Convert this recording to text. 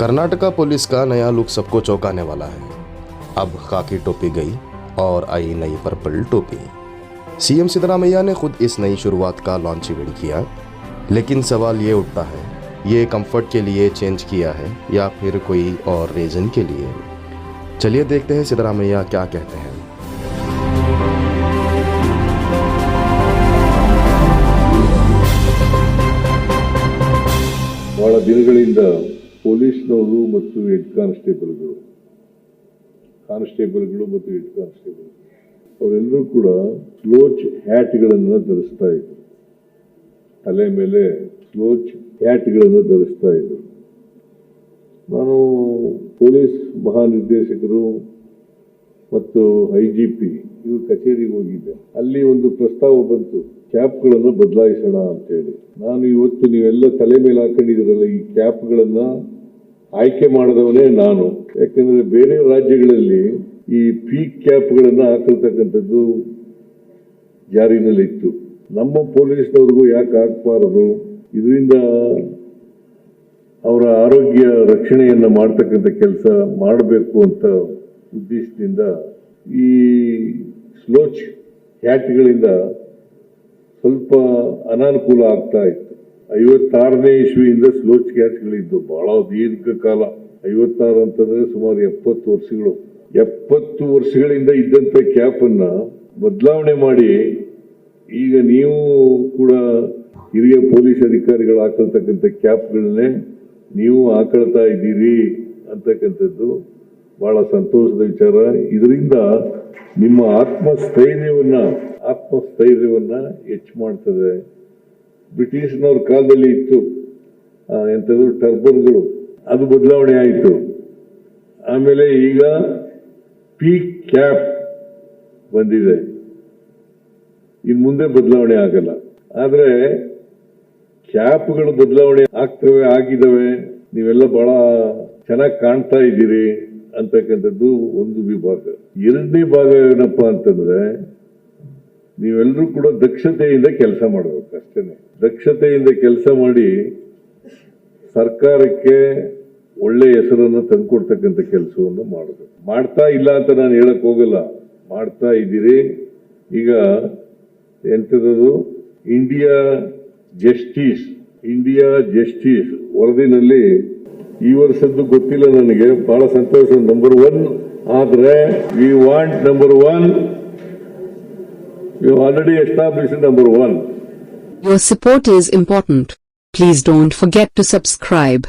Karnataka police का नया look सबको चौंकाने वाला है। अब खाकी टोपी गई और आई नई पर्पल टोपी। सीएम सिद्धरामैया ने खुद इस नई शुरुआत का लॉन्च इवेंट किया, लेकिन सवाल ये उठता है, ये कंफर्ट के लिए चेंज किया है या फिर कोई और रीजन के लिए? चलिए देखते हैं सिद्धरामैया क्या कहते हैं। ಬಹಳ ದಿನಗಳಿಂದ ಪೊಲೀಸ್ನವರು ಮತ್ತು ಹೆಡ್ ಕಾನ್ಸ್ಟೇಬಲ್ಗಳು ಮತ್ತು ಹೆಡ್ ಕಾನ್ಸ್ಟೇಬಲ್ ಅವರೆಲ್ಲರೂ ಕೂಡ ಸ್ಲೋಚ್ ಹ್ಯಾಟ್ಗಳನ್ನು ಧರಿಸ್ತಾ ಇದ್ರು. ತಲೆ ಮೇಲೆ ಸ್ಲೋಚ್ ಹ್ಯಾಟ್ಗಳನ್ನು ಧರಿಸ್ತಾ ಇದ್ರು. ನಾನು ಪೊಲೀಸ್ ಮಹಾನಿರ್ದೇಶಕರು ಮತ್ತು IGP ಇವ್ರ ಕಚೇರಿಗೆ ಹೋಗಿದ್ದೆ. ಅಲ್ಲಿ ಒಂದು ಪ್ರಸ್ತಾವ ಬಂತು, ಕ್ಯಾಪ್ಗಳನ್ನು ಬದಲಾಯಿಸೋಣ ಅಂತೇಳಿ. ನಾನು ಇವತ್ತು ನೀವೆಲ್ಲ ತಲೆ ಮೇಲೆ ಹಾಕೊಂಡಿದ್ದೀರಲ್ಲ, ಈ ಕ್ಯಾಪ್ಗಳನ್ನ ಆಯ್ಕೆ ಮಾಡಿದವನೇ ನಾನು. ಯಾಕಂದ್ರೆ ಬೇರೆ ರಾಜ್ಯಗಳಲ್ಲಿ ಈ ಪೀಕ್ ಕ್ಯಾಪ್ಗಳನ್ನ ಹಾಕಿರ್ತಕ್ಕಂಥದ್ದು ಜಾರಿನಲ್ಲಿತ್ತು. ನಮ್ಮ ಪೊಲೀಸ್ನವ್ರಿಗೂ ಯಾಕೆ ಹಾಕಬಾರದು? ಇದರಿಂದ ಅವರ ಆರೋಗ್ಯ ರಕ್ಷಣೆಯನ್ನ ಮಾಡ್ತಕ್ಕಂಥ ಕೆಲಸ ಮಾಡಬೇಕು ಅಂತ ಉದ್ದೇಶದಿಂದ ಈ ಸ್ಲೋಚ್ ಹ್ಯಾಟ್ಗಳಿಂದ ಸ್ವಲ್ಪ ಅನಾನುಕೂಲ ಆಗ್ತಾ ಇತ್ತು. 56ನೇ ಇಸ್ವಿಯಿಂದ ಸ್ಲೋಚ್ ಹ್ಯಾಟ್ಗಳಿದ್ದು ಬಹಳ ದೀರ್ಘಕಾಲ. 56 ಅಂತಂದ್ರೆ ಸುಮಾರು 70 ವರ್ಷಗಳು. 70 ವರ್ಷಗಳಿಂದ ಇದ್ದಂತ ಕ್ಯಾಪ್ ಅನ್ನ ಬದಲಾವಣೆ ಮಾಡಿ ಈಗ ನೀವು ಕೂಡ ಹಿರಿಯ ಪೊಲೀಸ್ ಅಧಿಕಾರಿಗಳು ಹಾಕಿರ್ತಕ್ಕಂಥ ಕ್ಯಾಪ್ಗಳನ್ನೇ ನೀವು ಹಾಕೊಳ್ತಾ ಇದ್ದೀರಿ ಅಂತಕ್ಕಂಥದ್ದು ಬಹಳ ಸಂತೋಷದ ವಿಚಾರ. ಇದರಿಂದ ನಿಮ್ಮ ಆತ್ಮಸ್ಥೈರ್ಯವನ್ನ ಹೆಚ್ಚು ಮಾಡ್ತದೆ. ಬ್ರಿಟಿಷ್ನವ್ರ ಕಾಲದಲ್ಲಿ ಇತ್ತು ಎಂಥದ್ದು ಟರ್ಬನ್ಗಳು, ಅದು ಬದಲಾವಣೆ ಆಯಿತು. ಆಮೇಲೆ ಈಗ ಪೀಕ್ ಕ್ಯಾಪ್ ಬಂದಿದೆ. ಇನ್ನು ಮುಂದೆ ಬದಲಾವಣೆ ಆಗಲ್ಲ. ಆದ್ರೆ ಕ್ಯಾಪ್ಗಳು ಬದಲಾವಣೆ ಆಗಿದ್ದಾವೆ, ನೀವೆಲ್ಲ ಬಹಳ ಚೆನ್ನಾಗಿ ಕಾಣ್ತಾ ಇದ್ದೀರಿ ಅಂತಕ್ಕಂಥದ್ದು ಒಂದು ವಿಭಾಗ. ಎರಡನೇ ಭಾಗ ಏನಪ್ಪಾ ಅಂತಂದ್ರೆ, ನೀವೆಲ್ಲರೂ ಕೂಡ ದಕ್ಷತೆಯಿಂದ ಕೆಲಸ ಮಾಡಬೇಕು ಅಷ್ಟೇನೆ. ದಕ್ಷತೆಯಿಂದ ಕೆಲಸ ಮಾಡಿ ಸರ್ಕಾರಕ್ಕೆ ಒಳ್ಳೆ ಹೆಸರನ್ನು ತಂದುಕೊಡ್ತಕ್ಕಂಥ ಕೆಲಸವನ್ನು ಮಾಡಬೇಕು. ಮಾಡ್ತಾ ಇಲ್ಲ ಅಂತ ನಾನು ಹೇಳಕ್ ಹೋಗಲ್ಲ, ಮಾಡ್ತಾ ಇದ್ದೀರಿ. ಈಗ ಎಂಥದ್ದು ಇಂಡಿಯಾ ಜಸ್ಟಿಸ್ ವರದಿನಲ್ಲಿ ಈ ವರ್ಷದ್ದು ಗೊತ್ತಿಲ್ಲ ನನಗೆ, ಬಹಳ ಸಂತೋಷ. ನಂಬರ್ 1 ಆದ್ರೆ we want number 1. We have already established number 1. Your support is important. Please don't forget to subscribe.